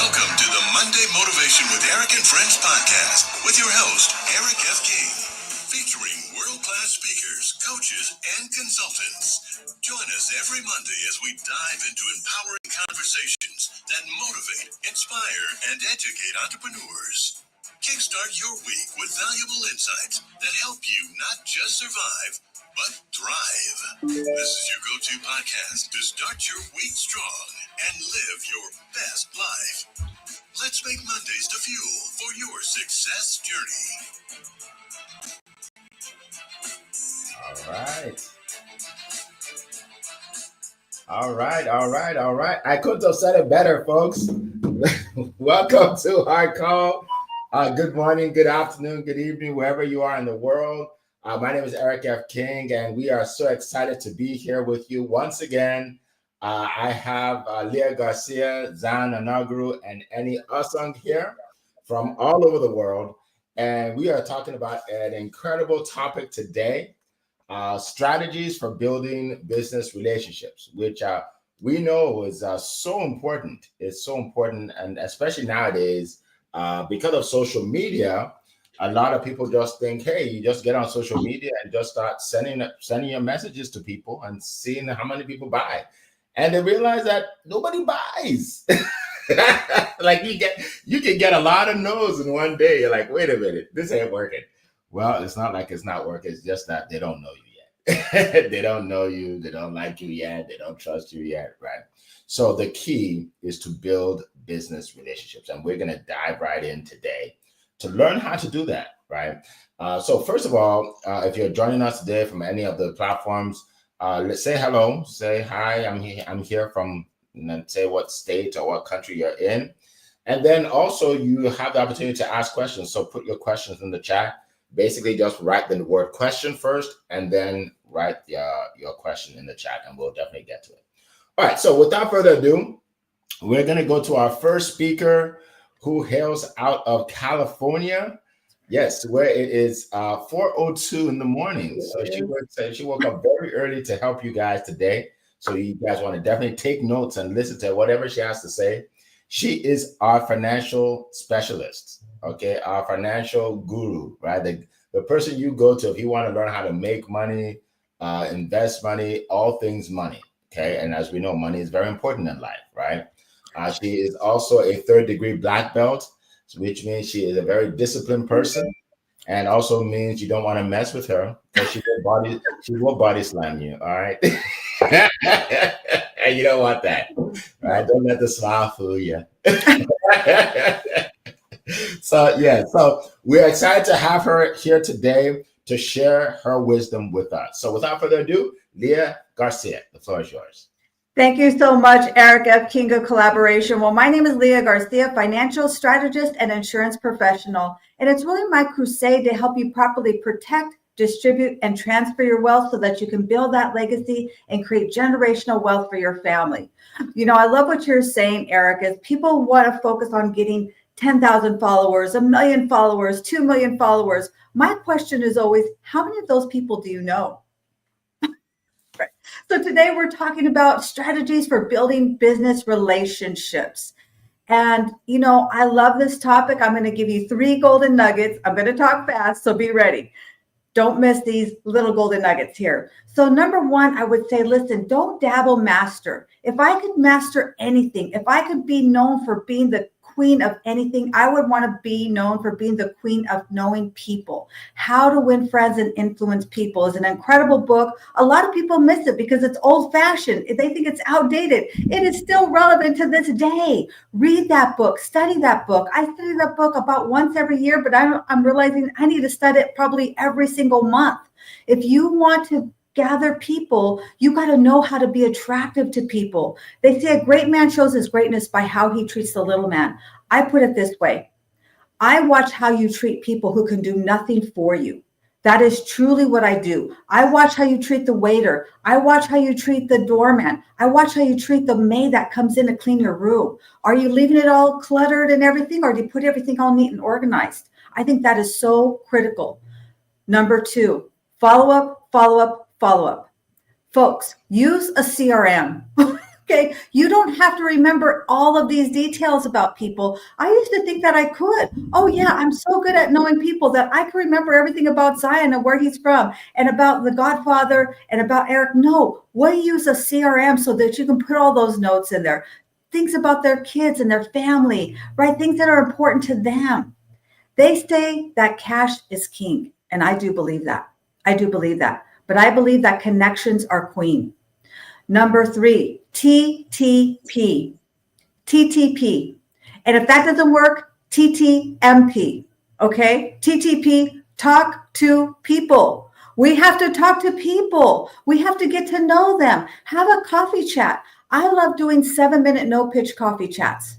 Welcome to the Monday Motivation with Eric and Friends podcast with your host, Eric F. King, featuring world-class speakers, coaches, and consultants. Join us every Monday as we dive into empowering conversations that motivate, inspire, and educate entrepreneurs. Kickstart your week with valuable insights that help you not just survive, but thrive. This is your go-to podcast to start your week strong and live your best life. Let's make Mondays the fuel for your success journey. All right. I couldn't have said it better, folks. Welcome to our call. Good morning, good afternoon, good evening, wherever you are in the world. My name is Eric F. King, and we are so excited to be here with you once again. I have Leah Garcia, Zan Anagru, and Annie Usung here from all over the world. And we are talking about an incredible topic today, strategies for building business relationships, which we know is so important. It's so important, and especially nowadays, because of social media, a lot of people just think, hey, you just get on social media and just start sending your messages to people and seeing how many people buy. And they realize that nobody buys. Like you can get a lot of no's in one day. You're like, wait a minute, this ain't working. Well, it's not like it's not working. It's just that they don't know you yet. They don't know you. They don't like you yet. They don't trust you yet, right? So the key is to build business relationships. And we're going to dive right in today to learn how to do that, right? So first of all, if you're joining us today from any of the platforms, let's say hello, say hi, I'm here from, say what state or what country you're in. And then also you have the opportunity to ask questions. So put your questions in the chat. Basically just write the word question first and then write your question in the chat and we'll definitely get to it. All right, so without further ado, we're going to go to our first speaker who hails out of California. Yes, where it is 4:02 in the morning. So she woke up very early to help you guys today. So you guys want to definitely take notes and listen to whatever she has to say. She is our financial specialist, okay? Our financial guru, right? The person you go to if you want to learn how to make money, invest money, all things money, okay? And as we know, money is very important in life, right? She is also a third-degree black belt, which means she is a very disciplined person, and also means you don't want to mess with her because she will body slam you. All right, and you don't want that. Right? Don't let the smile fool you. So we're excited to have her here today to share her wisdom with us. So without further ado, Leah Garcia, the floor is yours. Thank you so much, Eric F. King of Collaboration. Well, my name is Leah Garcia, financial strategist and insurance professional. And it's really my crusade to help you properly protect, distribute, and transfer your wealth so that you can build that legacy and create generational wealth for your family. You know, I love what you're saying, Eric, is people want to focus on getting 10,000 followers, 1 million followers, 2 million followers. My question is always, how many of those people do you know? So today we're talking about strategies for building business relationships. And, you know, I love this topic. I'm going to give you 3 golden nuggets. I'm going to talk fast, so be ready. Don't miss these little golden nuggets here. So number 1, I would say, listen, don't dabble, master. If I could master anything, if I could be known for being the queen of anything, I would want to be known for being the queen of knowing people. How to Win Friends and Influence People is an incredible book. A lot of people miss it because it's old-fashioned. They think it's outdated. It is still relevant to this day. Read that book. Study that book. I study that book about once every year, but I'm realizing I need to study it probably every single month. If you want to gather people, you got to know how to be attractive to people. They say a great man shows his greatness by how he treats the little man. I put it this way. I watch how you treat people who can do nothing for you. That is truly what I do. I watch how you treat the waiter. I watch how you treat the doorman. I watch how you treat the maid that comes in to clean your room. Are you leaving it all cluttered and everything, or do you put everything all neat and organized? I think that is so critical. Number 2, follow up. Folks, use a CRM. Okay, you don't have to remember all of these details about people. I used to think that I could. Oh yeah, I'm so good at knowing people that I can remember everything about Zion and where he's from and about the Godfather and about Eric. No, we use a CRM so that you can put all those notes in there. Things about their kids and their family, right? Things that are important to them. They say that cash is king, and I do believe that. I do believe that. But I believe that connections are queen. Number 3, TTP. TTP. And if that doesn't work, TTMP. Okay? TTP, talk to people. We have to talk to people. We have to get to know them. Have a coffee chat. I love doing 7-minute no pitch coffee chats.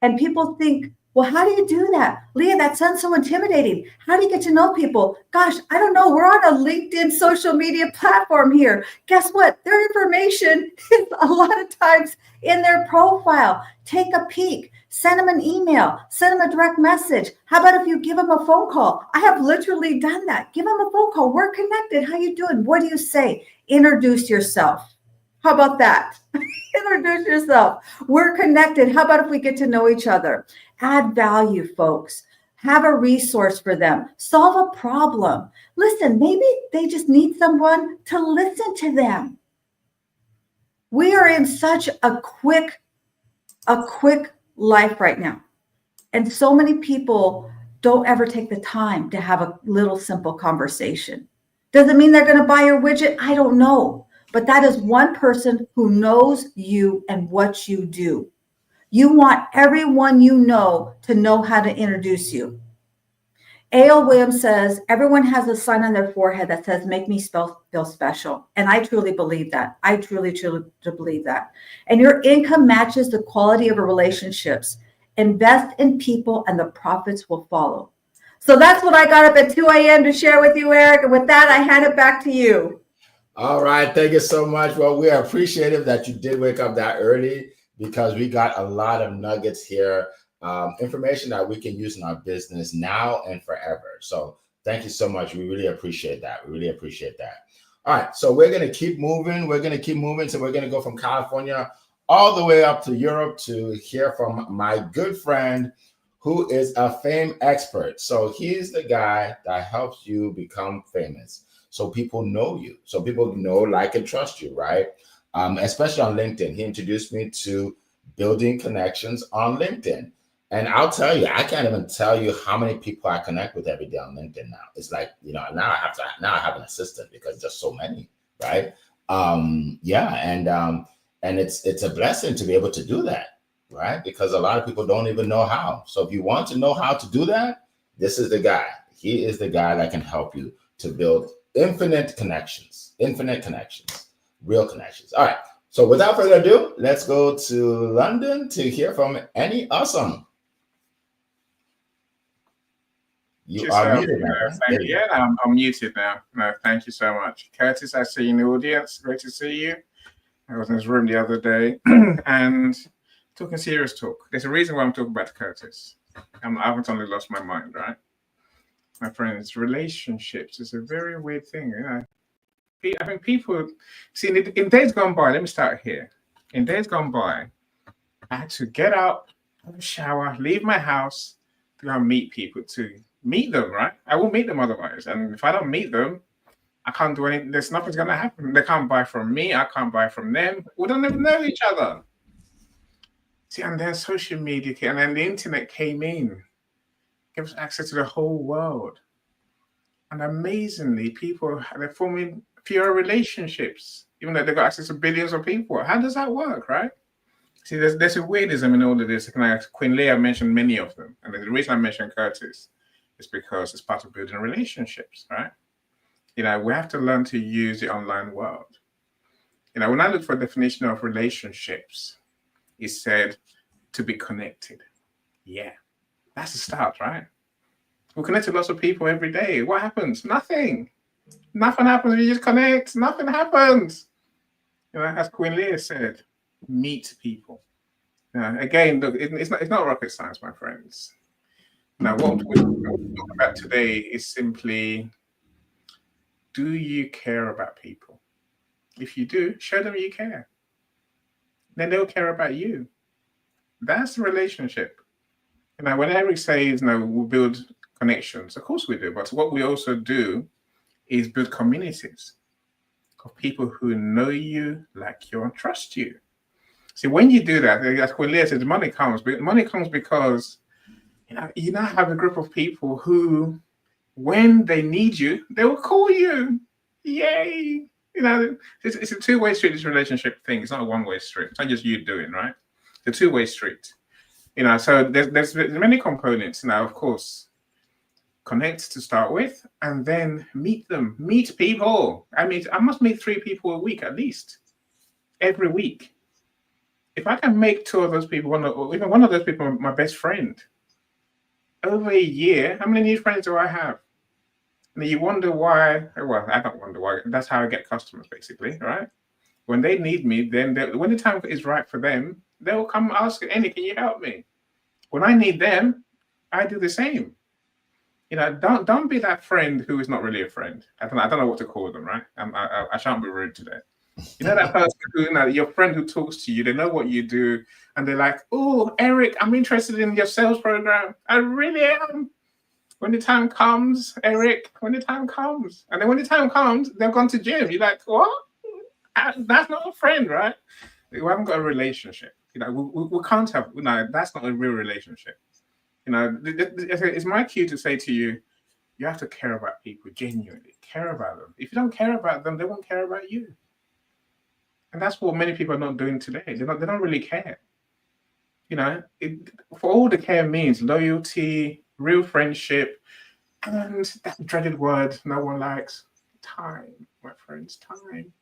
And people think, well, how do you do that? Leah, that sounds so intimidating. How do you get to know people? Gosh, I don't know. We're on a LinkedIn social media platform here. Guess what? Their information is a lot of times in their profile. Take a peek. Send them an email. Send them a direct message. How about if you give them a phone call? I have literally done that. Give them a phone call. We're connected. How you doing? What do you say? Introduce yourself. How about that? Introduce yourself. We're connected. How about if we get to know each other? Add value, folks. Have a resource for them. Solve a problem. Listen, maybe they just need someone to listen to them. We are in such a quick life right now. And so many people don't ever take the time to have a little simple conversation. Does it mean they're going to buy your widget? I don't know. But that is one person who knows you and what you do. You want everyone you know to know how to introduce you. A.L. Williams says, everyone has a sign on their forehead that says, make me feel special. And I truly believe that. I truly believe that. And your income matches the quality of your relationships. Invest in people and the profits will follow. So that's what I got up at 2 a.m. to share with you, Eric. And with that, I hand it back to you. All right. Thank you so much. Well, we are appreciative that you did wake up that early because we got a lot of nuggets here, information that we can use in our business now and forever. So thank you so much. We really appreciate that. We really appreciate that. All right. So we're going to keep moving. So we're going to go from California all the way up to Europe to hear from my good friend who is a fame expert. So he's the guy that helps you become famous. So people know you, so people know, like, and trust you, right? Especially on LinkedIn. He introduced me to building connections on LinkedIn. And I'll tell you, I can't even tell you how many people I connect with every day on LinkedIn now. It's like, now I have an assistant because there's so many, right? And it's a blessing to be able to do that, right? Because a lot of people don't even know how. So if you want to know how to do that, this is the guy. He is the guy that can help you to build infinite connections, real connections. All right. So without further ado, let's go to London to hear from Annie Awesome. You are muted now. Yeah, I'm muted now. No, thank you so much. Curtis, I see you in the audience. Great to see you. I was in his room the other day and talking serious talk. There's a reason why I'm talking about Curtis. I haven't only lost my mind, right? My friends, relationships is a very weird thing, I think people see in days gone by. Let me start here. In days gone by, I had to get out, have a shower, leave my house to go and meet people, to meet them, right? I will meet them otherwise. And if I don't meet them, I can't do anything. There's nothing's going to happen. They can't buy from me. I can't buy from them. We don't even know each other. See, and then social media came, and then the internet came in. Gave us access to the whole world. And amazingly, they're forming fewer relationships, even though they've got access to billions of people. How does that work, right? See, there's a weirdism in all of this. Queen Leah mentioned many of them. And the reason I mentioned Curtis is because it's part of building relationships, right? We have to learn to use the online world. When I look for a definition of relationships, it said to be connected. Yeah, that's the start, right? We connect to lots of people every day. What happens? Nothing. Nothing happens if you just connect. Nothing happens. As Queen Leah said, meet people. Again, look, it's not rocket science, my friends. Now, what we're talking about today is simply, do you care about people? If you do, show them you care. then they'll care about you. That's the relationship. When Eric says, we'll build connections, of course we do. But what we also do is build communities of people who know you, like you, and trust you. See, when you do that, as Leah said, money comes. But money comes because you now have a group of people who, when they need you, they will call you. Yay! It's a two-way street. This relationship thing. It's not a one-way street. It's not just you doing, right? It's a two-way street. So there's many components. Now, of course, connect to start with, and then meet them. Meet people. I must meet 3 people a week at least, every week. If I can make 2 of those people, even one of those people, my best friend, over a year, how many new friends do I have? And you wonder why. Well, I don't wonder why. That's how I get customers, basically, right? When they need me, then when the time is right for them, they'll come ask, Annie, can you help me? When I need them, I do the same. Don't be that friend who is not really a friend. I don't know what to call them, right? I shan't be rude today. That person who, your friend who talks to you, they know what you do, and they're like, oh, Eric, I'm interested in your sales program. I really am. When the time comes, Eric, when the time comes. And then when the time comes, they've gone to gym. You're like, what? That's not a friend, right? We haven't got a relationship. We can't have, that's not a real relationship. It's my cue to say to you, you have to care about people, genuinely care about them. If you don't care about them, they won't care about you. And that's what many people are not doing today. They don't really care. For all the care means, loyalty, real friendship, and that dreaded word no one likes, time, my friends, time.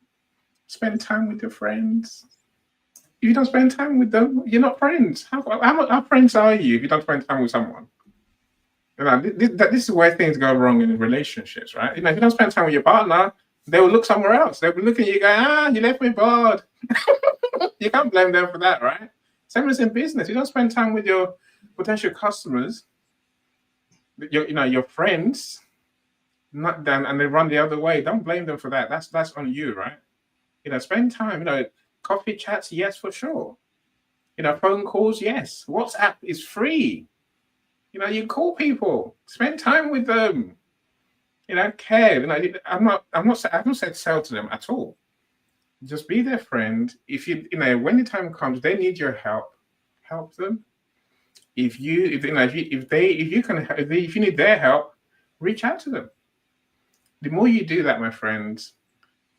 Spend time with your friends. If you don't spend time with them, you're not friends. How friends are you if you don't spend time with someone? This is where things go wrong in relationships, right? If you don't spend time with your partner, they will look somewhere else. They'll be looking at you going, you left me bored. You can't blame them for that, right? Same as in business. You don't spend time with your potential customers, your friends, not them, and they run the other way. Don't blame them for that. That's on you, right? Spend time. Coffee chats, yes, for sure. Phone calls, yes. WhatsApp is free. You call people, spend time with them. Care. I haven't said sell to them at all. Just be their friend. If when the time comes, they need your help. Help them. If you need their help, reach out to them. The more you do that, my friends,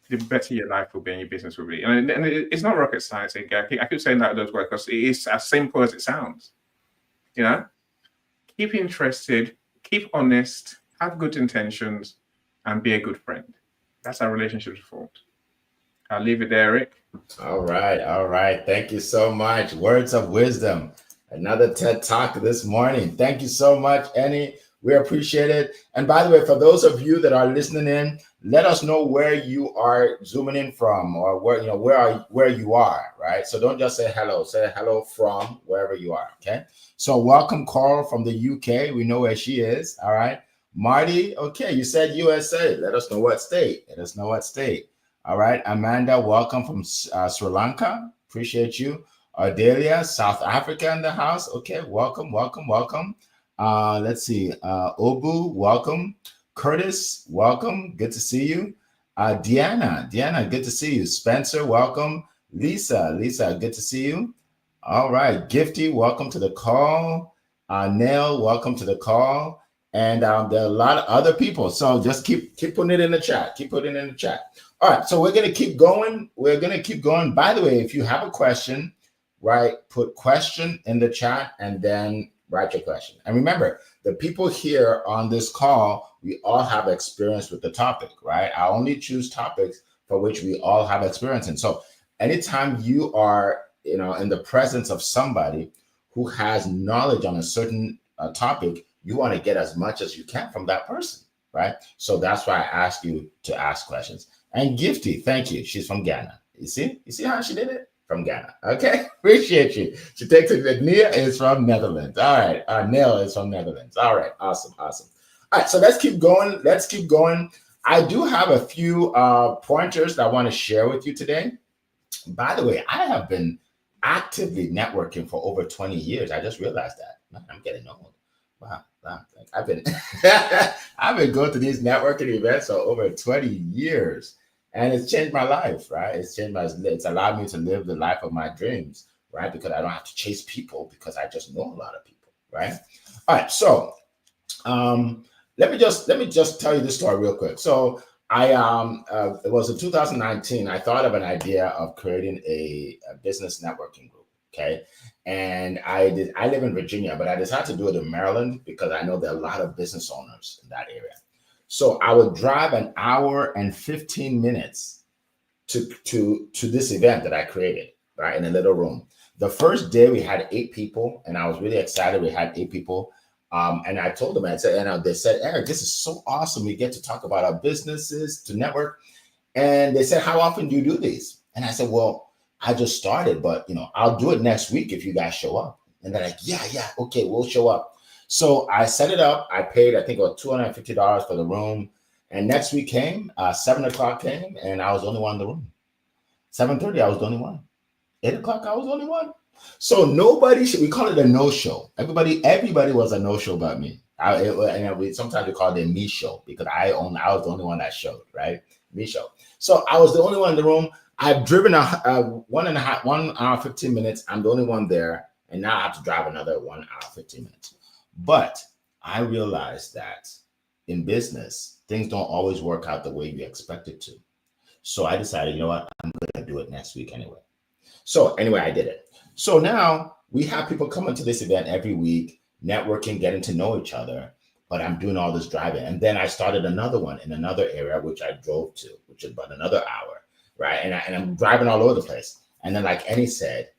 the better your life will be and your business will be. And it's not rocket science. I keep saying that those words because it is as simple as it sounds. Keep interested, keep honest, have good intentions, and be a good friend. That's how relationships are formed. I'll leave it there, Eric. All right. Thank you so much. Words of wisdom. Another TED Talk this morning. Thank you so much, Annie. We appreciate it. And by the way, for those of you that are listening in, let us know where you are zooming in from, or where you are, right? So don't just say hello. Say hello from wherever you are. Okay. So welcome, Carl from the UK. We know where she is. All right. Marty. Okay. You said USA. Let us know what state. All right. Amanda, welcome from Sri Lanka. Appreciate you. Ardelia, South Africa in the house. Okay. Welcome. Let's see. Obu, welcome. Curtis, welcome. Good to see you. Deanna, good to see you. Spencer, welcome. Lisa, good to see you. All right. Gifty, welcome to the call. Nell, welcome to the call. And there are a lot of other people. So just keep putting it in the chat. All right. So we're going to keep going. By the way, if you have a question, right, put question in the chat and then write your question. And remember, the people here on this call, we all have experience with the topic, right? I only choose topics for which we all have experience in. So anytime you are, in the presence of somebody who has knowledge on a certain topic, you want to get as much as you can from that person, right? So that's why I ask you to ask questions. And Gifty, thank you. She's from Ghana. You see how she did it? From Ghana. Okay. Appreciate you. She takes it that Nia is from Netherlands. All right. Neil is from Netherlands. All right. Awesome. All right. So let's keep going. I do have a few pointers that I want to share with you today. By the way, I have been actively networking for over 20 years. I just realized that. Man, I'm getting old. Wow. Like I've been I've been going to these networking events for over 20 years. And it's changed my life, right? It's allowed me to live the life of my dreams, right? Because I don't have to chase people because I just know a lot of people, right? All right. So let me just tell you this story real quick. So it was in 2019. I thought of an idea of creating a business networking group. Okay, and I live in Virginia, but I decided to do it in Maryland because I know there are a lot of business owners in that area. So I would drive an hour and 15 minutes to this event that I created, right, in a little room. The first day we had 8 people, and I was really excited. We had 8 people. And I told them, they said, Eric, this is so awesome. We get to talk about our businesses, to network. And they said, how often do you do these? And I said, well, I just started, but I'll do it next week if you guys show up. And they're like, yeah, okay, we'll show up. So I set it up. I paid, I think it was $250 for the room. And next week came, 7 o'clock came, and I was the only one in the room. 7:30, I was the only one. 8 o'clock, I was the only one. So we call it a no-show. Everybody was a no-show but me. Sometimes we call it a me show because I was the only one that showed, right? Me show. So I was the only one in the room. I've driven 1 hour, 15 minutes. I'm the only one there. And now I have to drive another 1 hour, 15 minutes. But I realized that in business, things don't always work out the way you expect it to. So I decided, you know what? I'm going to do it next week anyway. So anyway, I did it. So now we have people coming to this event every week, networking, getting to know each other. But I'm doing all this driving. And then I started another one in another area, which I drove to, which is about another hour, right? And I'm driving all over the place. And then, like Annie said,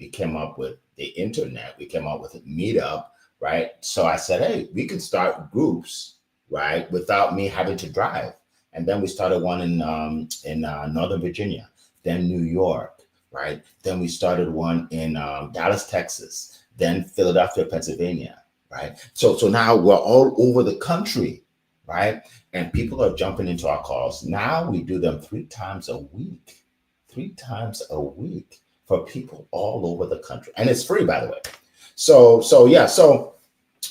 we came up with the internet. We came up with a meetup, right? So I said, hey, we can start groups, right, without me having to drive. And then we started one in Northern Virginia, then New York, right? Then we started one in Dallas, Texas, then Philadelphia, Pennsylvania, right? So now we're all over the country, right? And people are jumping into our calls. Now we do them 3 times a week for people all over the country. And it's free, by the way.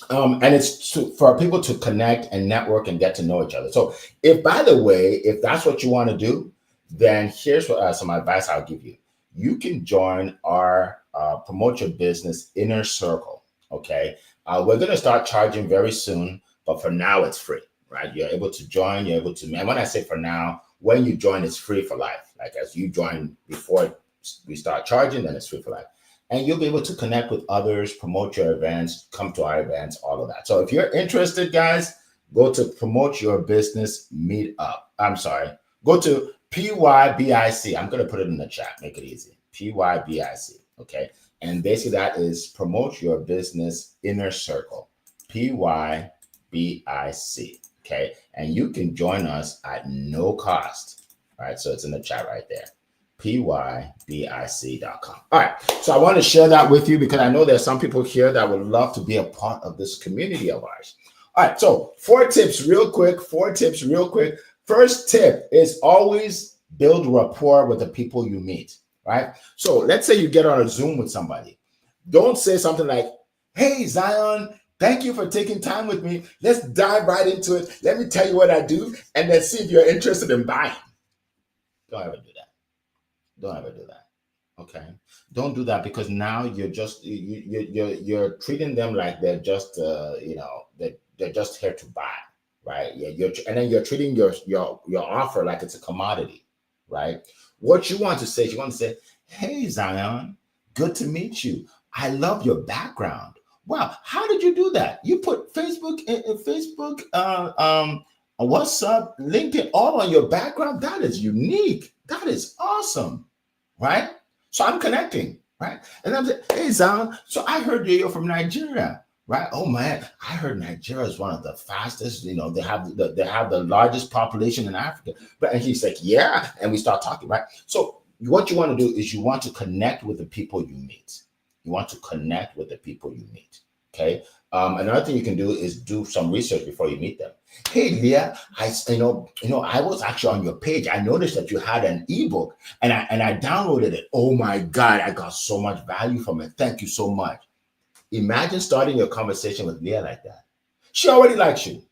And it's for people to connect and network and get to know each other. So if that's what you want to do, then here's some advice I'll give you. You can join our Promote Your Business Inner Circle, okay? We're going to start charging very soon, but for now it's free, right? You're able to join, and when I say for now, when you join, it's free for life. Like as you join before we start charging, then it's free for life. And you'll be able to connect with others, promote your events, come to our events, all of that. So if you're interested, guys, go to Promote Your Business Meetup. Go to PYBIC. I'm going to put it in the chat, make it easy. PYBIC, okay? And basically that is Promote Your Business Inner Circle, PYBIC, okay? And you can join us at no cost, right? So it's in the chat right there. PYBIC.com. All right. So I want to share that with you because I know there's some people here that would love to be a part of this community of ours. All right. So 4 tips real quick. First tip is always build rapport with the people you meet, right? So let's say you get on a Zoom with somebody. Don't say something like, hey, Zion, thank you for taking time with me. Let's dive right into it. Let me tell you what I do and then see if you're interested in buying. Don't ever do that. Okay, don't do that because now you're just you're treating them like they're just they're just here to buy, right? And then you're treating your offer like it's a commodity, right? What you want to say, hey Zion, good to meet you. I love your background. Wow, how did you do that? You put Facebook, WhatsApp, LinkedIn, all on your background. That is unique. That is awesome, right? So I'm connecting, right? And I'm saying, hey, Zion, so I heard you're from Nigeria, right? Oh man, I heard Nigeria is one of the fastest. They have the largest population in Africa. And he's like, yeah, and we start talking, right? So what you want to do is you want to connect with the people you meet. Okay. Another thing you can do is do some research before you meet them. Hey, Leah, I was actually on your page. I noticed that you had an ebook, and I downloaded it. Oh my God, I got so much value from it. Thank you so much. Imagine starting your conversation with Leah like that. She already likes you.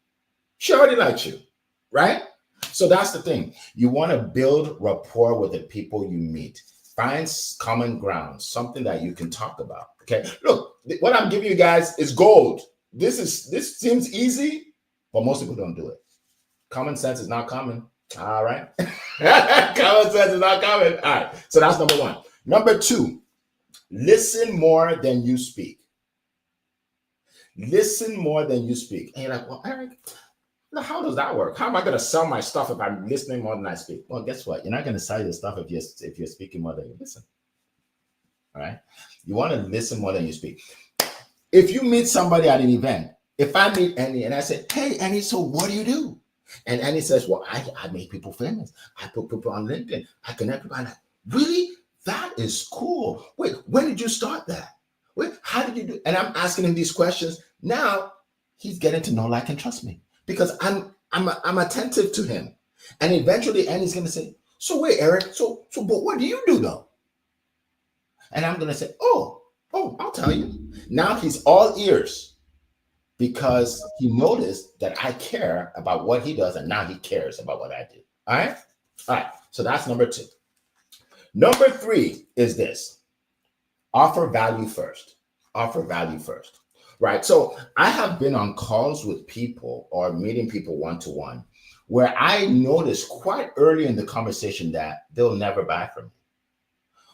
She already likes you, right? So that's the thing. You want to build rapport with the people you meet. Find common ground, something that you can talk about. Okay. Look, what I'm giving you guys is gold. This seems easy, but most people don't do it. Common sense is not common. All right. Common sense is not common. All right. So that's number one. Number two, listen more than you speak. Listen more than you speak. And you're like, well, Eric, how does that work? How am I going to sell my stuff if I'm listening more than I speak? Well, guess what? You're not going to sell your stuff if you're speaking more than you listen. All right. You want to listen more than you speak. If you meet somebody at an event, if I meet Annie and I say, hey, Annie, so what do you do? And Annie says, well, I make people famous. I put people on LinkedIn. I connect people. I'm like, really? That is cool. Wait, when did you start that? Wait, how did you do? And I'm asking him these questions. Now he's getting to know, like, and trust me because I'm attentive to him. And eventually Annie's going to say, so wait, Eric, so but what do you do though? And I'm going to say, oh, I'll tell you. Now he's all ears because he noticed that I care about what he does, and now he cares about what I do. All right? All right. So that's number two. Number three is this. Offer value first. Offer value first. Right? So I have been on calls with people or meeting people one-to-one where I noticed quite early in the conversation that they'll never buy from me.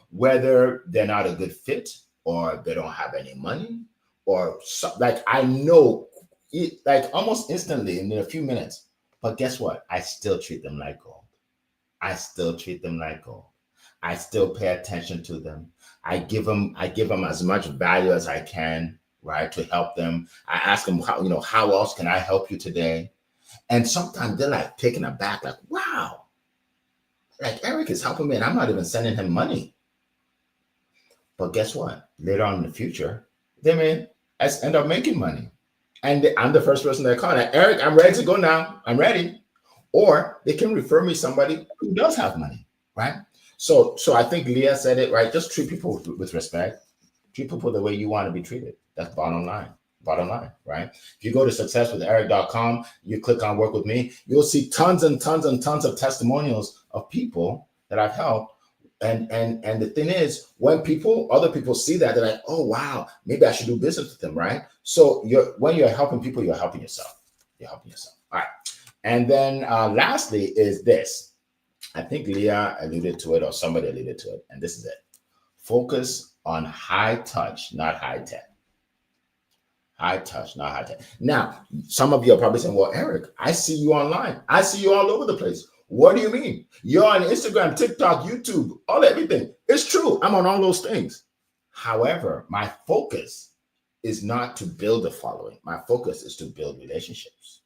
Whether they're not a good fit or they don't have any money or like I know like almost instantly in a few minutes. But guess what? I still treat them like gold. I still treat them like gold. I still pay attention to them. I give them as much value as I can, right, to help them. I ask them how else can I help you today? And sometimes they're like taken aback, like, wow, like Eric is helping me and I'm not even sending him money. But guess what? Later on in the future, they may end up making money. And I'm the first person they call. Like, Eric, I'm ready to go now. I'm ready. Or they can refer me somebody who does have money, right? So I think Leah said it, right? Just treat people with respect. Treat people the way you want to be treated. That's bottom line, right? If you go to successwitheric.com, you click on work with me, you'll see tons and tons and tons of testimonials of people that I've helped. And the thing is, when other people see that, they're like, oh, wow, maybe I should do business with them, right? So when you're helping people, you're helping yourself. You're helping yourself. All right. And then lastly is this. I think Leah alluded to it or somebody alluded to it. And this is it. Focus on high touch, not high tech. High touch, not high tech. Now, some of you are probably saying, well, Eric, I see you online. I see you all over the place. What do you mean? You're on Instagram, TikTok, YouTube, everything. It's true. I'm on all those things. However, my focus is not to build a following. My focus is to build relationships,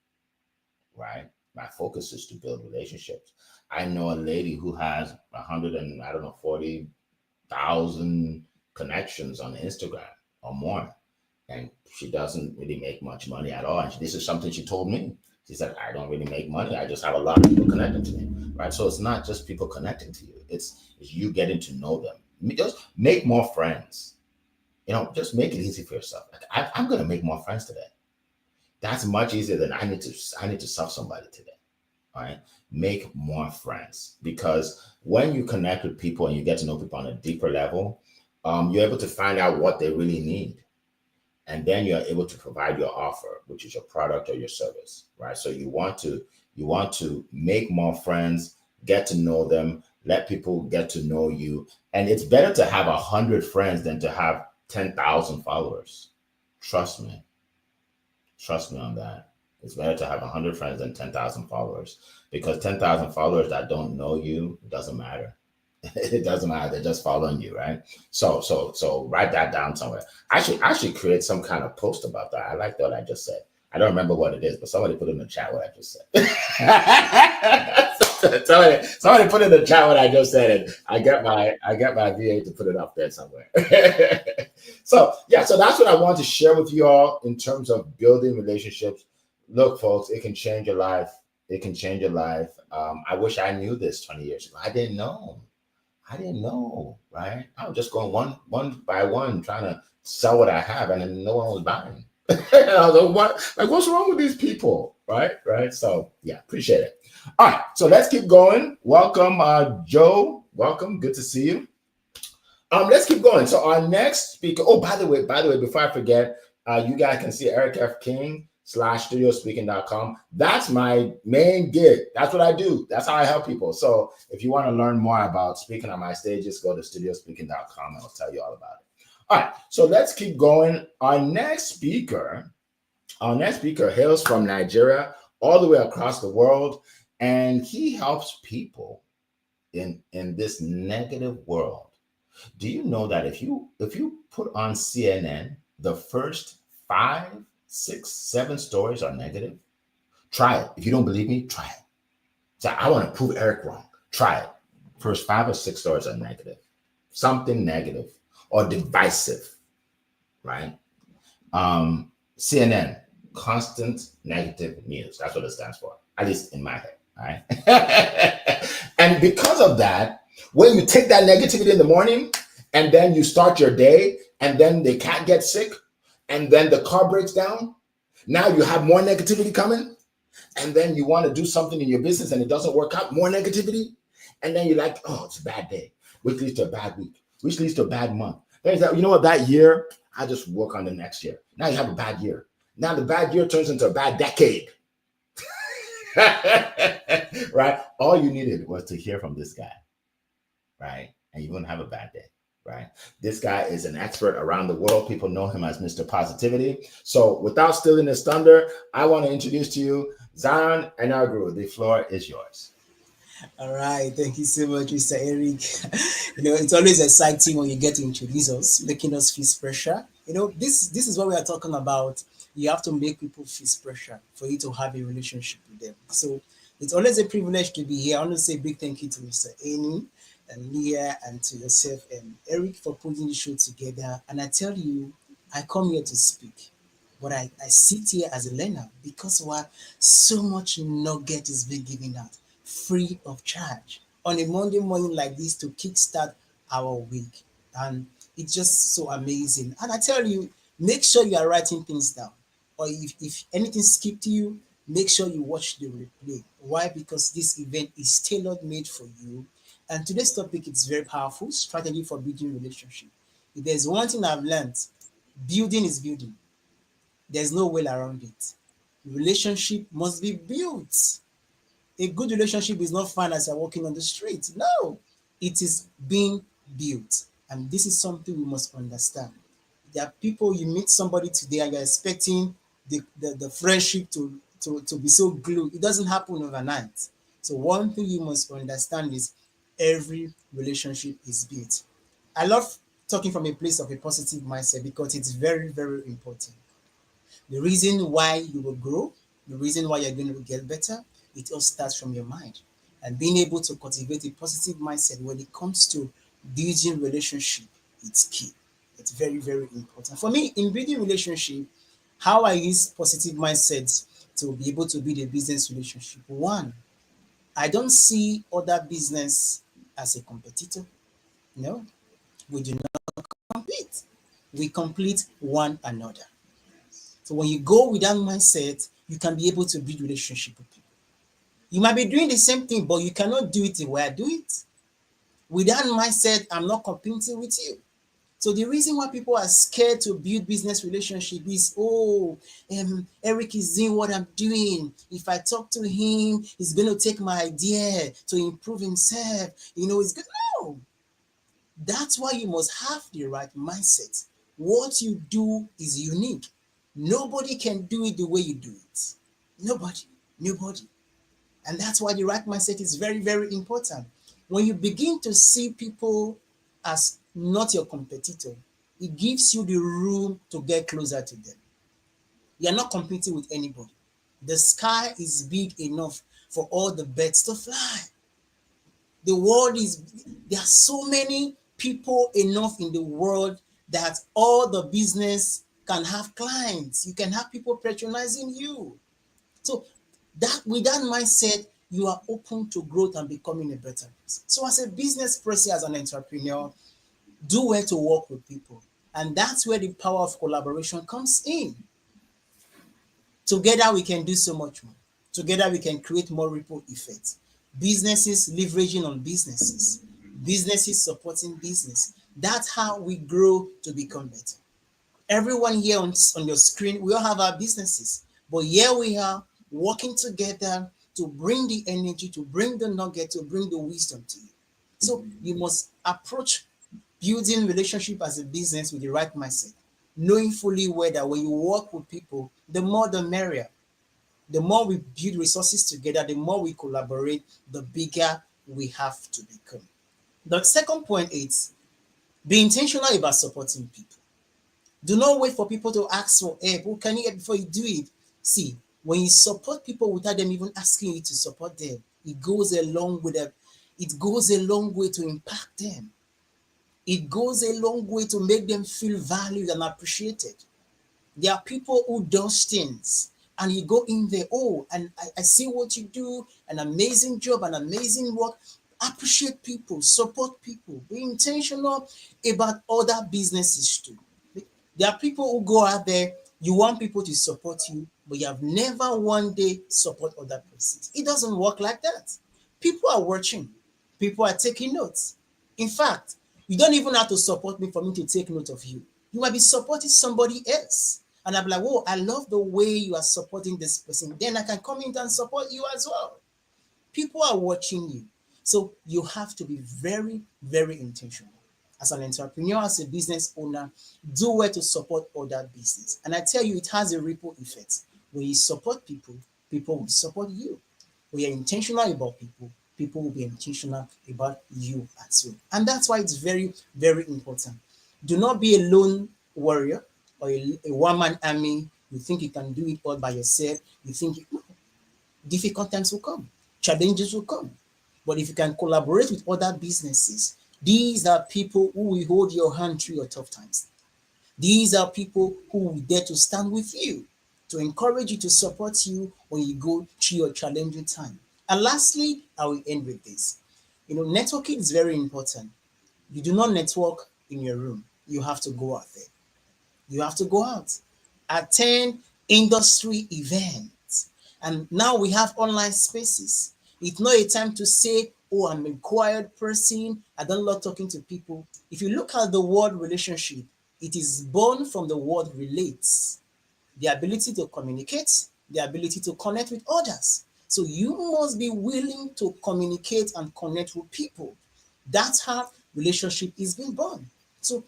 right? My focus is to build relationships. I know a lady who has 40,000 connections on Instagram or more, and she doesn't really make much money at all. And this is something she told me. She said, I don't really make money. I just have a lot of people connecting to me, right? So it's not just people connecting to you. It's you getting to know them. Just make more friends. Just make it easy for yourself. Like, I'm going to make more friends today. That's much easier than I need to serve somebody today. All right. Make more friends, because when you connect with people and you get to know people on a deeper level, you're able to find out what they really need. And then you're able to provide your offer, which is your product or your service, right? So you want to make more friends, get to know them, let people get to know you. And it's better to have 100 friends than to have 10,000 followers. Trust me on that. It's better to have 100 friends than 10,000 followers, because 10,000 followers that don't know you, it doesn't matter. It doesn't matter. They're just following you, right? So write that down somewhere. I should create some kind of post about that. I like what I just said. I don't remember what it is, but somebody put it in the chat what I just said. somebody put in the chat what I just said, and I get my VA to put it up there somewhere. So yeah, so that's what I want to share with you all in terms of building relationships. Look, folks, it can change your life. It can change your life. I wish I knew this 20 years ago. I didn't know. Right? I was just going one by one, trying to sell what I have, and then no one was buying. I was like, what's wrong with these people? Right. So yeah, appreciate it. All right, so let's keep going. Welcome, Joe. Welcome. Good to see you. Let's keep going. So our next speaker. Oh, by the way, before I forget, you guys can see Eric F. King /studiospeaking.com. That's my main gig. That's what I do. That's how I help people. So if you want to learn more about speaking on my stages, go to studiospeaking.com and I'll tell you all about it. All right, so let's keep going. Our next speaker hails from Nigeria, all the way across the world, and he helps people in this negative world. Do you know that if you put on CNN, the first 5, 6, 7 stories are negative? Try it. If you don't believe me, try it. So I want to prove Eric wrong. Try it. First 5 or 6 stories are negative. Something negative or divisive, right? CNN, constant negative news. That's what it stands for, at least in my head, right? And because of that, when you take that negativity in the morning and then you start your day and then the cat gets sick and then the car breaks down, now you have more negativity coming, and then you want to do something in your business and it doesn't work out, more negativity, and then you're like, oh, it's a bad day, which leads to a bad week, which leads to a bad month. There's that, you know what, that year, I just work on the next year. Now you have a bad year. Now the bad year turns into a bad decade. Right? All you needed was to hear from this guy, right? And you wouldn't have a bad day, right? This guy is an expert around the world. People know him as Mr. Positivity. So without stealing his thunder, I want to introduce to you Zion Enagru. The floor is yours. All right, thank you so much, Mr. Eric. It's always exciting when you get to introduce us, making us feel pressure. This is what we are talking about. You have to make people feel pressure for you to have a relationship with them. So it's always a privilege to be here. I want to say a big thank you to Mr. Eni and Leah and to yourself and Eric for putting the show together. And I tell you, I come here to speak, but I sit here as a learner because so much nugget is being given out free of charge on a Monday morning like this to kickstart our week. And it's just so amazing. And I tell you, make sure you are writing things down. Or if anything skipped you, make sure you watch the replay. Why? Because this event is tailor-made for you. And today's topic is very powerful, strategy for building relationship. If there's one thing I've learned, building is building. There's no way around it. Relationship must be built. A good relationship is not fun as you're walking on the street. No, it is being built. And this is something we must understand. There are people, you meet somebody today and you're expecting the friendship to be so glued. It doesn't happen overnight. So one thing you must understand is every relationship is built. I love talking from a place of a positive mindset because it's very, very important. The reason why you will grow, the reason why you're going to get better, it all starts from your mind. And being able to cultivate a positive mindset when it comes to building relationship, it's key. It's very, very important. For me, in building relationship, how I use positive mindset to be able to build a business relationship. One, I don't see other business as a competitor. No, we do not compete. We complete one another. So when you go with that mindset, you can be able to build relationship with people. You might be doing the same thing, but you cannot do it the way I do it. With that mindset, I'm not competing with you. So the reason why people are scared to build business relationship is, Eric is doing what I'm doing. If I talk to him, he's going to take my idea to improve himself. It's good. No, that's why you must have the right mindset. What you do is unique. Nobody can do it the way you do it. Nobody. And that's why the right mindset is very, very important. When you begin to see people as not your competitor, it gives you the room to get closer to them. You're not competing with anybody. The sky is big enough for all the birds to fly. The world is, there are so many people enough in the world that all the business can have clients. You can have people patronizing you. So that with that mindset, you are open to growth and becoming a better person. So as a business person, as an entrepreneur, do well to work with people. And that's where the power of collaboration comes in. Together we can do so much more. Together we can create more ripple effects. Businesses leveraging on businesses. Businesses supporting business. That's how we grow to become better. Everyone here on your screen, we all have our businesses. But here we are working together to bring the energy, to bring the nugget, to bring the wisdom to you. So you must approach building relationship as a business with the right mindset, knowing fully well that when you work with people, the more the merrier. The more we build resources together, the more we collaborate, the bigger we have to become. The second point is be intentional about supporting people. Do not wait for people to ask for help. Who can you help before you do it? See, when you support people without them even asking you to support them, it goes a long way. It goes a long way to impact them. It goes a long way to make them feel valued and appreciated. There are people who does things and you go in there, oh, and I see what you do, an amazing job, an amazing work. Appreciate people, support people, be intentional about other businesses too. There are people who go out there, you want people to support you, but you have never one day support other persons. It doesn't work like that. People are watching, people are taking notes. In fact, you don't even have to support me for me to take note of you. You might be supporting somebody else. And I'll be like, oh, I love the way you are supporting this person. Then I can come in and support you as well. People are watching you. So you have to be very, very intentional. As an entrepreneur, as a business owner, do well to support other business. And I tell you, it has a ripple effect. When you support people, people will support you. When you're intentional about people, people will be intentional about you as well. And that's why it's very, very important. Do not be a lone warrior or a one-man army. You think you can do it all by yourself. You think difficult times will come, challenges will come. But if you can collaborate with other businesses, these are people who will hold your hand through your tough times. These are people who will dare to stand with you, to encourage you, to support you when you go through your challenging time. And lastly, I will end with this. Networking is very important. You do not network in your room. You have to go out there. You have to go out, attend industry events. And now we have online spaces. It's not a time to say, oh, I'm a quiet person. I don't love talking to people. If you look at the word relationship, it is born from the word relates. The ability to communicate, the ability to connect with others. So you must be willing to communicate and connect with people. That's how relationship is being born. So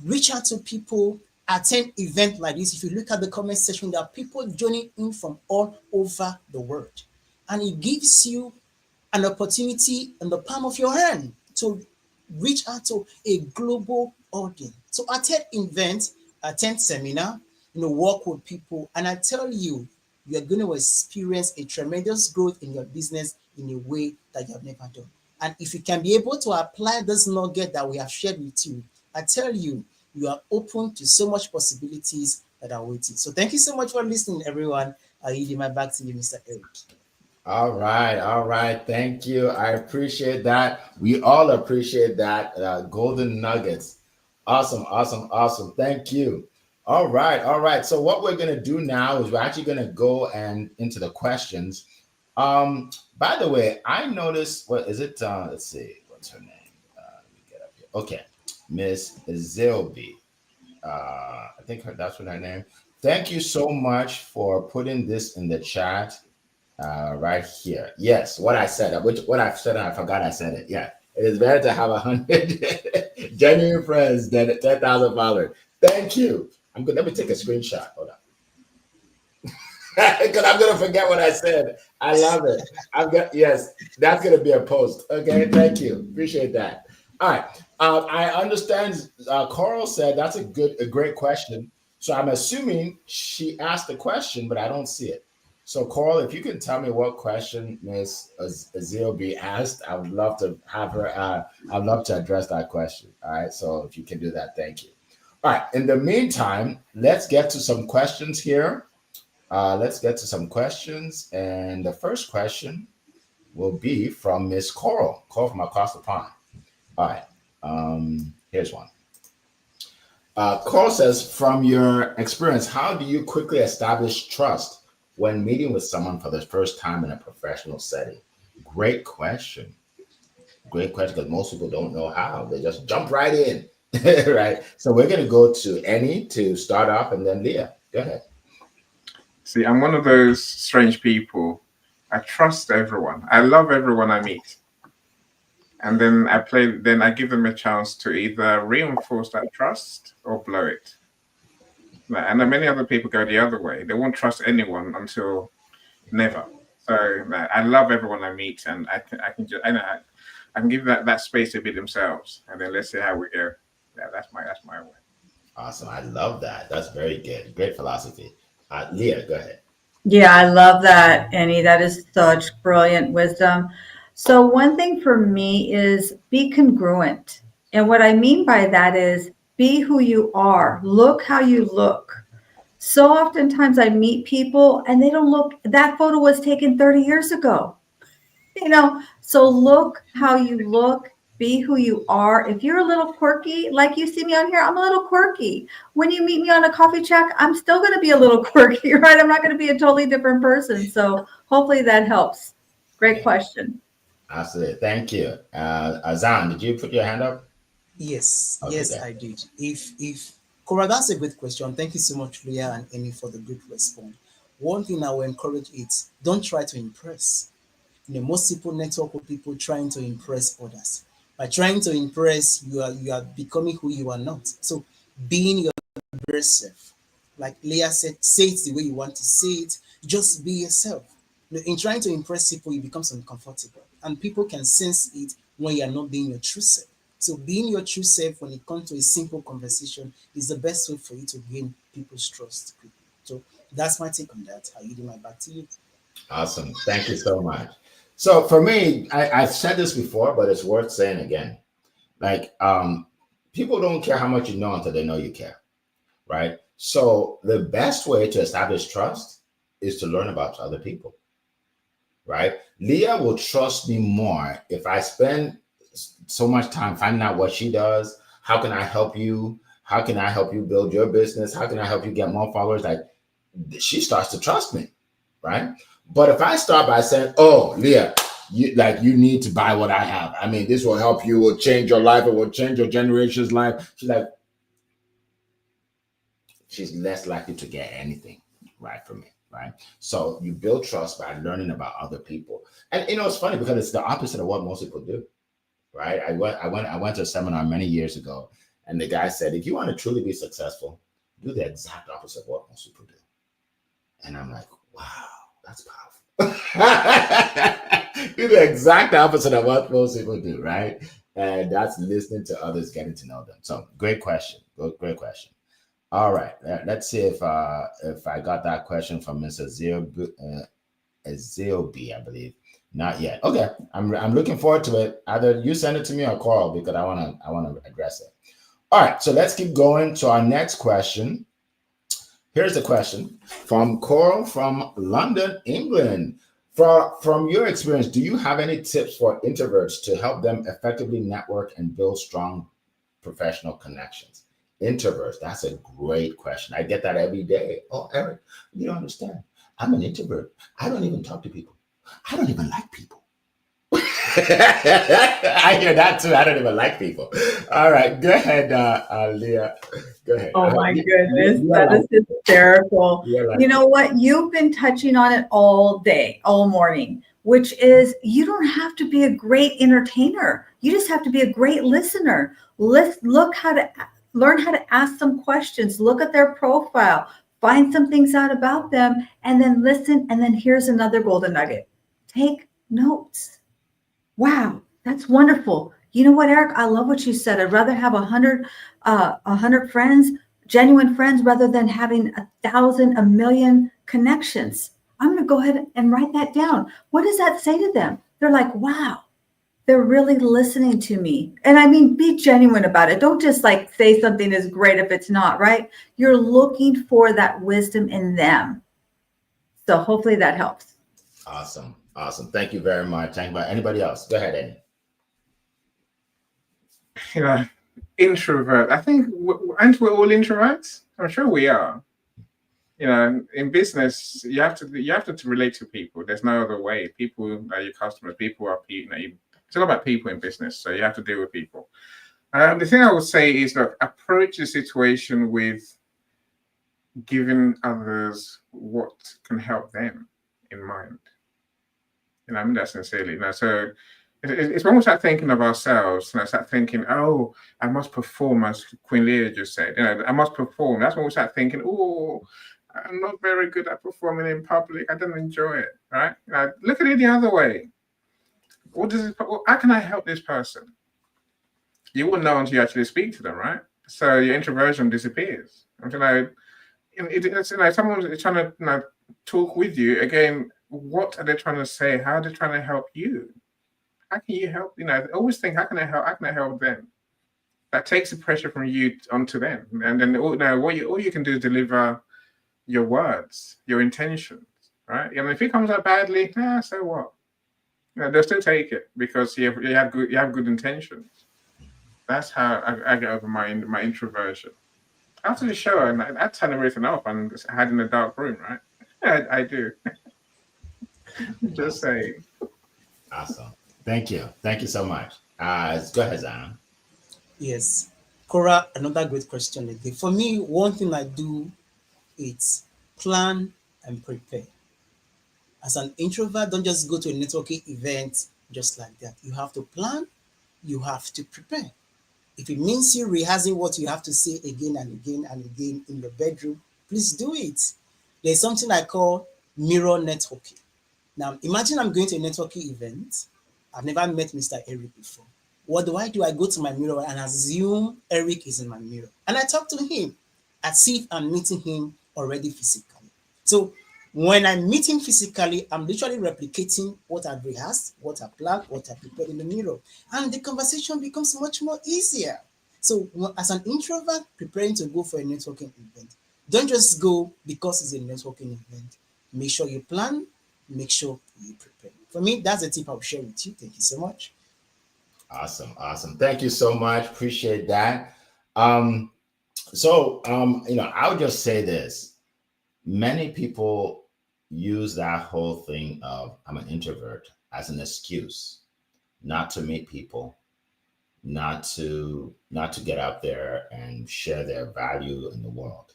reach out to people, attend events like this. If you look at the comment section, there are people joining in from all over the world. And it gives you an opportunity in the palm of your hand to reach out to a global audience. So attend events, attend seminar, work with people. And I tell you, you're going to experience a tremendous growth in your business in a way that you have never done. And if you can be able to apply this nugget that we have shared with you, I tell you, you are open to so much possibilities that are waiting. So thank you so much for listening, everyone. I'll yield my back to you, Mr. Eric. All right, all right. Thank you. I appreciate that. We all appreciate that. Golden nuggets. Awesome, awesome, awesome. Thank you. All right, all right. So what we're gonna do now is we're actually gonna go and into the questions. By the way, I noticed. What is it? Let's see. What's her name? Let me get up here. Okay, Miss Zilby. I think that's what her name. Thank you so much for putting this in the chat. Right here. Yes, what I said, what I said, I forgot I said it. Yeah, it is better to have 100 genuine friends than 10,000 followers. Thank you. I'm good. Let me take a screenshot. Hold on, because I'm gonna forget what I said. I love it. Yes, that's gonna be a post. Okay, thank you. Appreciate that. All right. I understand. Coral said that's a great question. So I'm assuming she asked the question, but I don't see it. So, Coral, if you can tell me what question Miss Azil B asked, I would love to have her. I'd love to address that question. All right. So, if you can do that, thank you. All right. In the meantime, let's get to some questions here. Let's get to some questions, and the first question will be from Miss Coral from across the pond. All right. Here's one. Carl says, from your experience, how do you quickly establish trust when meeting with someone for the first time in a professional setting? Great question. Great question, because most people don't know how. They just jump right in, right? So we're going to go to Annie to start off, and then Leah. Go ahead. See, I'm one of those strange people. I trust everyone. I love everyone I meet. And then I give them a chance to either reinforce that trust or blow it. And then many other people go the other way. They won't trust anyone until never. So I love everyone I meet, and I can give that space to be themselves, and then let's see how we go. Yeah, that's my way. Awesome. I love that. That's very good. Great philosophy. Leah, go ahead. Yeah, I love that, Annie. That is such brilliant wisdom. So, one thing for me is be congruent. And what I mean by that is be who you are, look how you look. So, oftentimes I meet people and they don't look, that photo was taken 30 years ago. So look how you look, be who you are. If you're a little quirky, like you see me on here, I'm a little quirky. When you meet me on a coffee chat, I'm still going to be a little quirky, right? I'm not going to be a totally different person. So hopefully that helps. Great question. Absolutely. Thank you. Azan, did you put your hand up? Yes, Okay, yes, there. I did. If Cora, that's a good question. Thank you so much, Leah and Amy, for the good response. One thing I will encourage is don't try to impress. Most people network with people trying to impress others. By trying to impress, you are becoming who you are not. So being your best self, like Leah said, say it the way you want to say it. Just be yourself. In trying to impress people, you become uncomfortable, and people can sense it when you are not being your true self. So being your true self when it comes to a simple conversation is the best way for you to gain people's trust quickly. So that's my take on that. I yield my back to you. Awesome. Thank you so much. So for me, I've said this before, but it's worth saying again. Like, people don't care how much you know until they know you care, right? So the best way to establish trust is to learn about other people, right? Leah will trust me more if I spend so much time finding out what she does. How can I help you? How can I help you build your business? How can I help you get more followers? Like, she starts to trust me, right? But if I start by saying, "Oh, Leah, you need to buy what I have. I mean, this will help you, will change your life, it will change your generation's life." She's less likely to get anything right from me, right? So you build trust by learning about other people. And it's funny because it's the opposite of what most people do, right? I went to a seminar many years ago, and the guy said, if you want to truly be successful, do the exact opposite of what most people do. And I'm like, wow, that's powerful. Do the exact opposite of what most people do, right? And that's listening to others, getting to know them. So great question. Great question. All right. Let's see if I got that question from Mr. Azilbi, I believe. Not yet. Okay. I'm looking forward to it. Either you send it to me or call, because I wanna address it. All right. So let's keep going to our next question. Here's the question from Coral from London, England. From your experience, do you have any tips for introverts to help them effectively network and build strong professional connections? Introverts, that's a great question. I get that every day. Oh, Eric, you don't understand. I'm an introvert. I don't even talk to people. I don't even like people. I hear that too. I don't even like people. All right, go ahead, Leah. Go ahead. Oh my goodness, that is hysterical. You know what? You've been touching on it all day, all morning, which is you don't have to be a great entertainer. You just have to be a great listener. Let's learn how to ask some questions, look at their profile, find some things out about them, and then listen. And then here's another golden nugget. Take notes. Wow, that's wonderful. You know what, Eric? I love what you said. I'd rather have 100 friends, genuine friends, rather than having 1,000, a million connections. I'm going to go ahead and write that down. What does that say to them? They're like, wow, they're really listening to me. And I mean, be genuine about it. Don't just like say something is great if it's not, right? You're looking for that wisdom in them. So hopefully that helps. Awesome. Awesome. Thank you very much. Thank you. Anybody else? Go ahead, Eddie. You know, introvert. I think, aren't we all introverts? I'm sure we are. You know, in business, you have to relate to people. There's no other way. People are your customers. People are people. It's all about people in business, so you have to deal with people. The thing I would say is, look, approach the situation with giving others what can help them in mind. You know, I mean that sincerely. You know, so it's when we start thinking of ourselves, and I start thinking, oh, I must perform, as Queen Leah just said. You know, I must perform. That's when we start thinking, oh, I'm not very good at performing in public. I don't enjoy it. Right? Look at it the other way. How can I help this person? You wouldn't know until you actually speak to them, right? So your introversion disappears. Someone's trying to talk with you again. What are they trying to say? How are they trying to help you? How can you help? Always think, how can I help? How can I help them? That takes the pressure from you onto them, and then all you can do is deliver your words, your intentions, right? And if it comes out badly, so what? They'll still take it because you have good intentions. That's how I get over my introversion. After the show, and I turn everything off and hide in a dark room, right? I do. Just saying. Awesome. Thank you. Thank you so much. Go ahead, Zana. Yes. Cora, another great question again. For me, one thing I do is plan and prepare. As an introvert, don't just go to a networking event just like that. You have to plan, you have to prepare. If it means you rehearsing what you have to say again and again and again in your bedroom, please do it. There's something I call mirror networking. Now, imagine I'm going to a networking event. I've never met Mr. Eric before. What do? I go to my mirror and assume Eric is in my mirror. And I talk to him as if I'm meeting him already physically. So when I meet him physically, I'm literally replicating what I've rehearsed, what I planned, what I prepared in the mirror. And the conversation becomes much more easier. So as an introvert preparing to go for a networking event, don't just go because it's a networking event. Make sure you plan, make sure you prepare. For me, that's the tip I'll share with you. Thank you so much. Awesome. Thank you so much. Appreciate that. I would just say this. Many people use that whole thing of I'm an introvert as an excuse not to meet people, not to get out there and share their value in the world.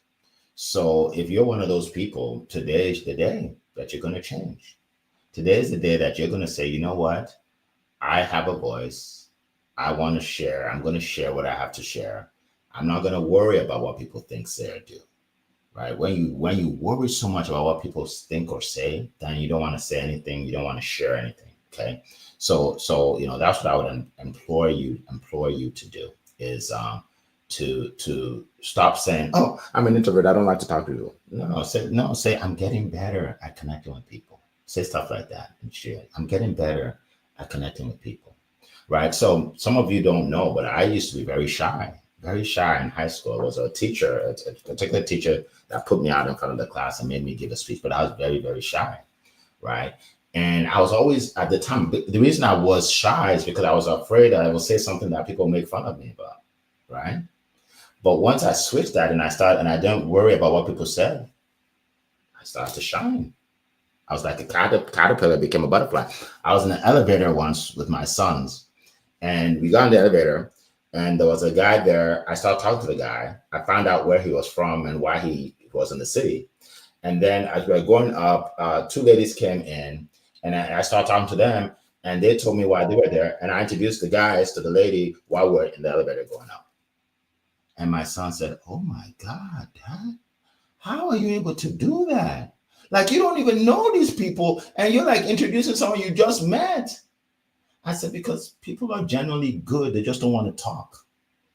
So if you're one of those people, today is the day that you're going to change. Today is the day that you're going to say, you know what? I have a voice. I want to share. I'm going to share what I have to share. I'm not going to worry about what people think, say, or do. Right? When you worry so much about what people think or say, then you don't want to say anything. You don't want to share anything. Okay. So that's what I would implore you to do is to stop saying, oh, I'm an introvert. I don't like to talk to people. Say I'm getting better at connecting with people. Say stuff like that and share. I'm getting better at connecting with people. Right. So some of you don't know, but I used to be very shy in high school. I was a teacher, a particular teacher that put me out in front of the class and made me give a speech, but I was very, very shy. Right. And I was always, at the time, the reason I was shy is because I was afraid that I would say something that people make fun of me about. Right. But once I switched that and I didn't worry about what people said, I started to shine. I was like a caterpillar became a butterfly. I was in an elevator once with my sons, and we got in the elevator, and there was a guy there. I started talking to the guy. I found out where he was from and why he was in the city. And then as we were going up, two ladies came in, and I started talking to them, and they told me why they were there. And I introduced the guys to the lady while we were in the elevator going up. And my son said, "Oh my God, Dad, how are you able to do that? Like, you don't even know these people, and you're like introducing someone you just met." I said, because people are generally good. They just don't want to talk.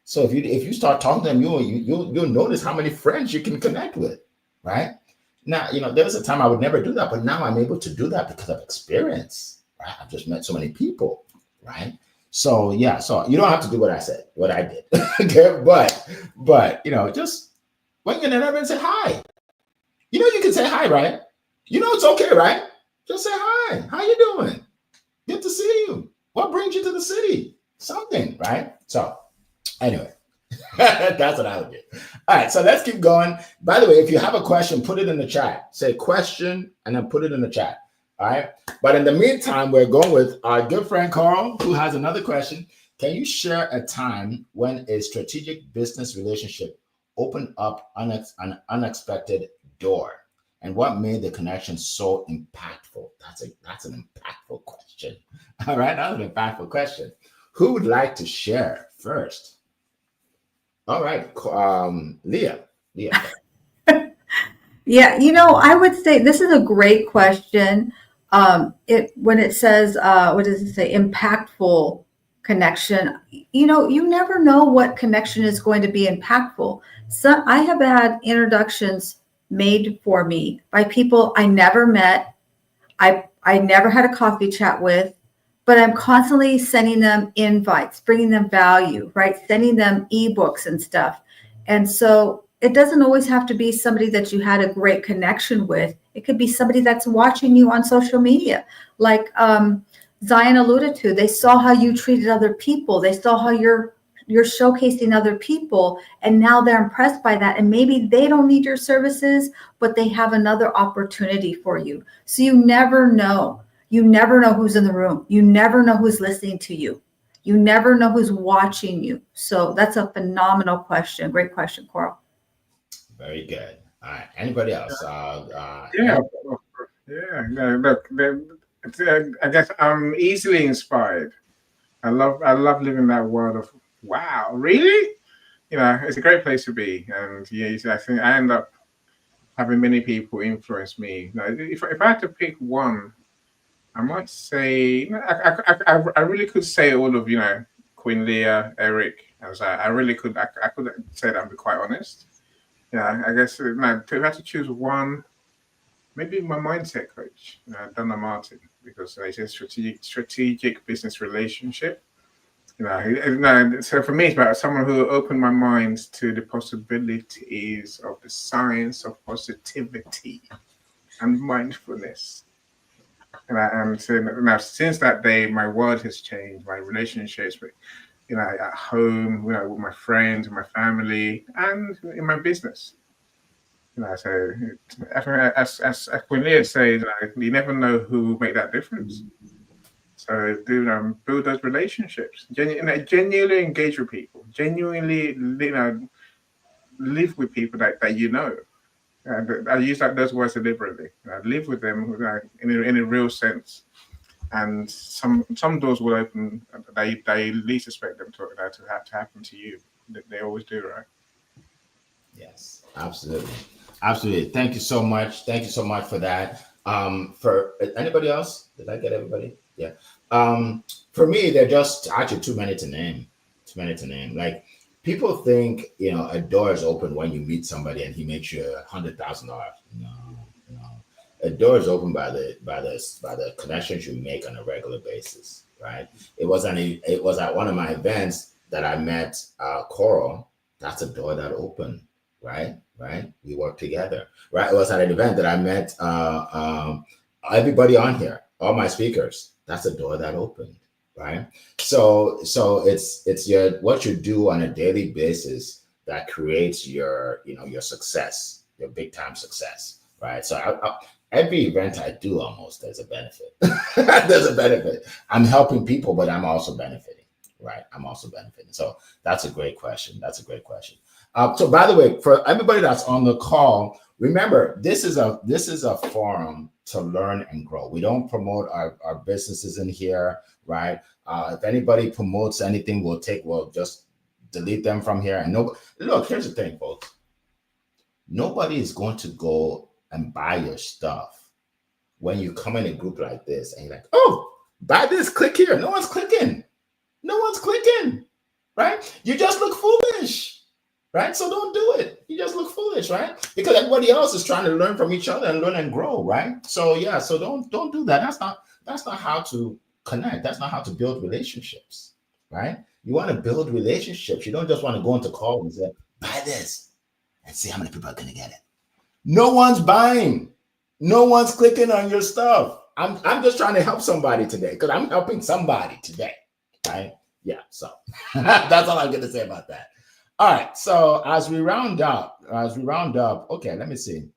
So if you start talking to them, you'll notice how many friends you can connect with, right? Now, there was a time I would never do that, but now I'm able to do that because of experience. Right? I've just met so many people, right? So yeah, so you don't have to do what I said, what I did. Okay, but just when you're in and say hi. You can say hi, right? It's okay, right? Just say hi. How you doing? Good to see you. What brings you to the city? Something, right? So anyway, that's what I would do. All right, so let's keep going. By the way, if you have a question, put it in the chat. Say question and then put it in the chat. All right. But in the meantime, we're going with our good friend Carl, who has another question. Can you share a time when a strategic business relationship opened up an unexpected door? And what made the connection so impactful? That's an impactful question. All right, that's an impactful question. Who would like to share first? All right, Leah. Yeah, I would say this is a great question. When it says, what does it say? Impactful connection. You never know what connection is going to be impactful. So I have had introductions made for me by people I never met. I never had a coffee chat with, but I'm constantly sending them invites, bringing them value, right? Sending them ebooks and stuff. And so it doesn't always have to be somebody that you had a great connection with. It could be somebody that's watching you on social media. Like Zion alluded to, they saw how you treated other people. They saw how you're showcasing other people, and now they're impressed by that. And maybe they don't need your services, but they have another opportunity for you. So you never know. You never know who's in the room. You never know who's listening to you. You never know who's watching you. So that's a phenomenal question. Great question, Coral. Very good. All right. Anybody else? Yeah, yeah. No, look, I guess I'm easily inspired. I love living that world of wow, really? It's a great place to be, and yeah, I think I end up having many people influence me. If I had to pick one, I might say I really could say all of Queen Leah, Eric, as I really could I could say that and be quite honest. Yeah, I guess if I had to choose one, maybe my mindset coach, Donna Martin, because it's a strategic business relationship. So for me, it's about someone who opened my mind to the possibilities of the science of positivity and mindfulness. And so now, since that day, my world has changed. My relationships, with, at home, with my friends, my family, and in my business. So as Queen Leah says, you never know who will make that difference. So build those relationships. Genuinely engage with people. Genuinely, live with people that you know. I use those words deliberately. Live with them in a real sense. And some doors will open that you least expect them to have to happen to you. They always do, right? Yes, absolutely. Thank you so much. Thank you so much for that. For anybody else, did I get everybody? Yeah. For me, they're just actually too many to name. Like people think a door is open when you meet somebody and he makes you $100,000. No. A door is open by the connections you make on a regular basis, right? It was at one of my events that I met Coral. That's a door that opened, right? We worked together, right? It was at an event that I met everybody on here, all my speakers. That's a door that opened, right? So it's what you do on a daily basis that creates your success, your big time success, right? So every event I do, almost there's a benefit. There's a benefit. I'm helping people, but I'm also benefiting, right? I'm also benefiting. So that's a great question. So by the way, for everybody that's on the call, remember this is a forum to learn and grow. We don't promote our businesses in here, right? If anybody promotes anything, we'll just delete them from here. And look, here's the thing, folks. Nobody is going to go and buy your stuff when you come in a group like this and you're like, oh, buy this, click here. No one's clicking, right? You just look foolish, right? So don't do it. You just look foolish, right? Because everybody else is trying to learn from each other and learn and grow, right? So yeah, so don't do that. That's not how to connect. That's not how to build relationships, right? You want to build relationships. You don't just want to go into calls and say, buy this and see how many people are going to get it. No one's buying. No one's clicking on your stuff. I'm just trying to help somebody today because I'm helping somebody today, right? Yeah, so that's all I'm going to say about that. All right, so as we round up, okay, let me see.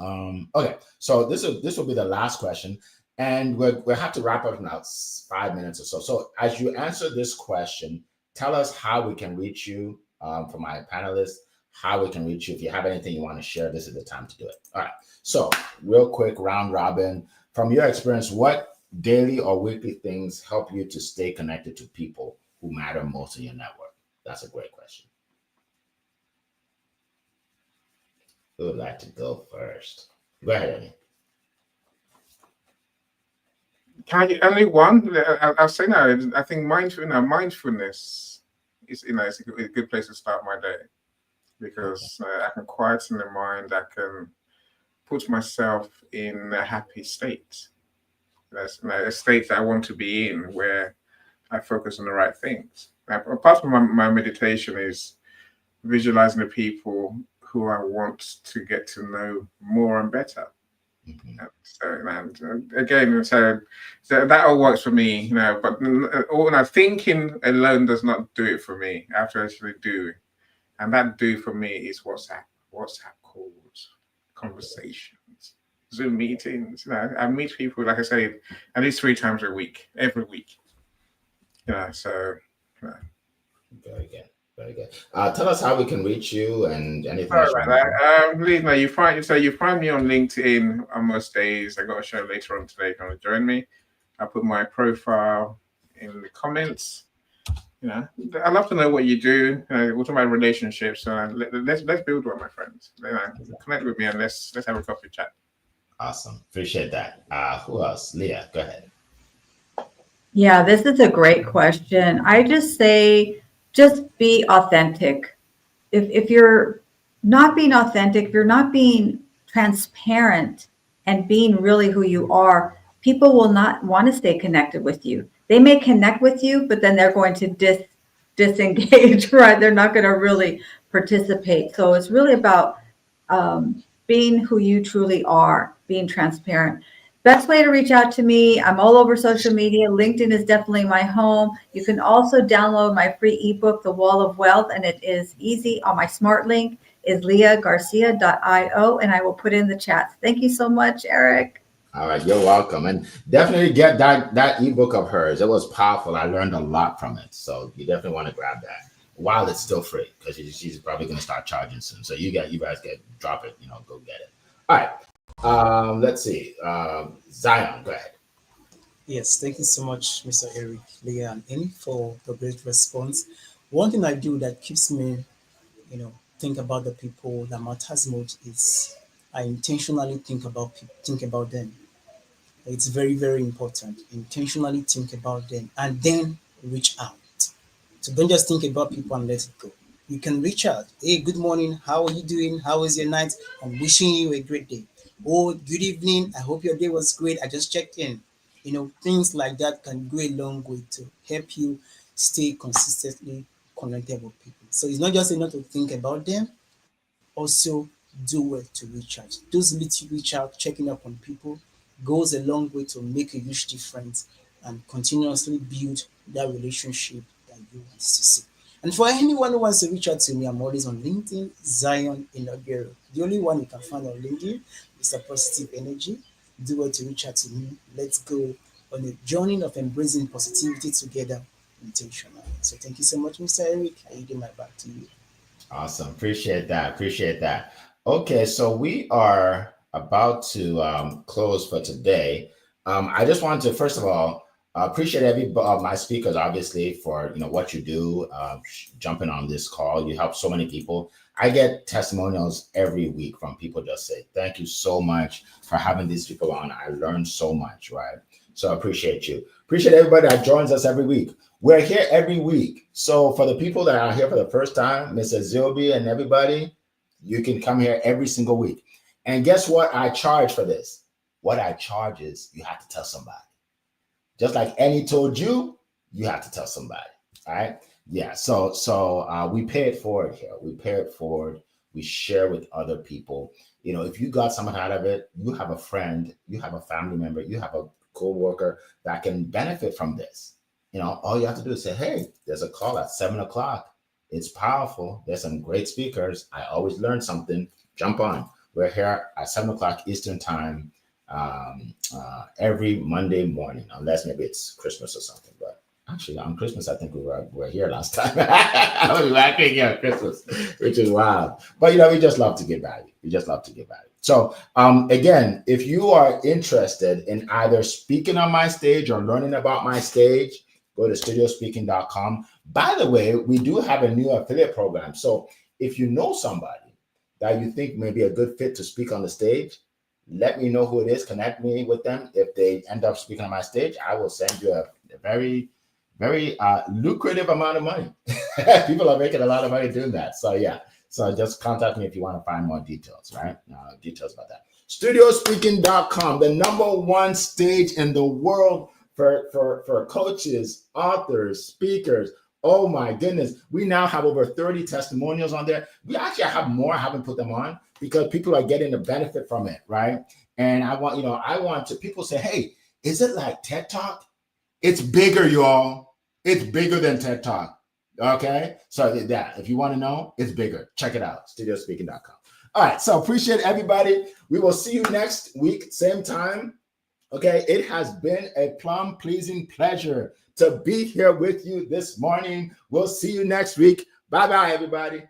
Okay, so this will be the last question, and we'll have to wrap up in about 5 minutes or so. So as you answer this question, tell us how we can reach you. For my panelists, how we can reach you. If you have anything you want to share, this is the time to do it. All right. So real quick, round robin. From your experience, what daily or weekly things help you to stay connected to people who matter most in your network? That's a great question. Who would like to go first? Go ahead, Eddie. Can I get only one? I'll say no. I think mindfulness is it's a good place to start my day because I can quieten the mind. I can put myself in a happy state. That's a state that I want to be in where I focus on the right things. Now, apart from my meditation is visualizing the people who I want to get to know more and better. Mm-hmm. And again, so that all works for me, but thinking alone does not do it for me. I have to actually do, and that do for me is WhatsApp calls, conversations, Zoom meetings. I meet people, like I say, at least 3 times a week, every week. So. Very good. Very good. Tell us how we can reach you and anything. Sorry about that. Please, you find me on LinkedIn on most days. I got a show later on today. Come and join me. I put my profile in the comments. I'd love to know what you do. We're talking about relationships. So let's build one, my friends. Connect with me and let's have a coffee chat. Awesome. Appreciate that. Who else? Leah, go ahead. Yeah, this is a great question. I just say, just be authentic. If you're not being authentic, if you're not being transparent and being really who you are, people will not want to stay connected with you. They may connect with you, but then they're going to disengage, right? They're not going to really participate. So it's really about being who you truly are, being transparent. Best way to reach out to me, I'm all over social media. LinkedIn is definitely my home. You can also download my free ebook, The Wall of Wealth, and it is easy. On my smart link is leahgarcia.io, and I will put in the chat. Thank you so much, Eric. All right, you're welcome. And definitely get that ebook of hers. It was powerful. I learned a lot from it. So you definitely want to grab that while it's still free, because she's probably going to start charging soon. So you guys drop it, go get it. All right. Let's see. Zion, go ahead. Yes, thank you so much, Mr. Eric, Leah, and Amy for the great response. One thing I do that keeps me, think about the people that matters most is I intentionally think about them. It's very, very important. Intentionally think about them and then reach out. So don't just think about people and let it go. You can reach out. Hey, good morning. How are you doing? How was your night? I'm wishing you a great day. Oh, good evening. I hope your day was great. I just checked in. Things like that can go a long way to help you stay consistently connected with people. So it's not just enough to think about them, also do well to reach out. Those little reach out, checking up on people goes a long way to make a huge difference and continuously build that relationship that you want to see. And for anyone who wants to reach out to me, I'm always on LinkedIn, Zion Inogero. The only one you can find on LinkedIn is a positive energy. Do well to reach out to me. Let's go on a journey of embracing positivity together intentionally. So thank you so much, Mr. Eric. I yield my back to you. Awesome. Appreciate that. Okay, so we are about to close for today. I just want to, first of all, appreciate every my speakers, obviously, for what you do, jumping on this call. You help so many people. I get testimonials every week from people just say, thank you so much for having these people on. I learned so much, right? So I appreciate you. Appreciate everybody that joins us every week. We're here every week. So for the people that are here for the first time, Mr. Zilby and everybody, you can come here every single week. And guess what I charge for this? What I charge is you have to tell somebody. Just like Annie told you, you have to tell somebody. All right. Yeah. So we pay it forward here. We pay it forward. We share with other people. You know, if you got something out of it, you have a friend, you have a family member, you have a co-worker that can benefit from this. You know, all you have to do is say, hey, there's a call at 7:00. It's powerful. There's some great speakers. I always learn something. Jump on. We're here at 7:00 Eastern time every Monday morning, unless maybe it's Christmas or something. But actually, on Christmas, I think we were here last time. We were actually here on Christmas, which is wild. But, you know, we just love to give value. We just love to give value. So, again, if you are interested in either speaking on my stage or learning about my stage, go to studiospeaking.com. By the way, we do have a new affiliate program. So if you know somebody that you think may be a good fit to speak on the stage, let me know who it is. Connect me with them. If they end up speaking on my stage, I will send you a very, very lucrative amount of money. People are making a lot of money doing that. So yeah. So just contact me if you want to find more details, right? Details about that. Studiospeaking.com, the #1 stage in the world for coaches, authors, speakers. Oh my goodness. We now have over 30 testimonials on there. We actually have more. I haven't put them on because people are getting the benefit from it, right? And I want to, people say, hey, is it like TED Talk? It's bigger, y'all. It's bigger than TED Talk. Okay. So that, if you want to know, it's bigger. Check it out. Studiospeaking.com. All right. So appreciate everybody. We will see you next week, same time. Okay, it has been a plum-pleasing pleasure to be here with you this morning. We'll see you next week. Bye-bye, everybody.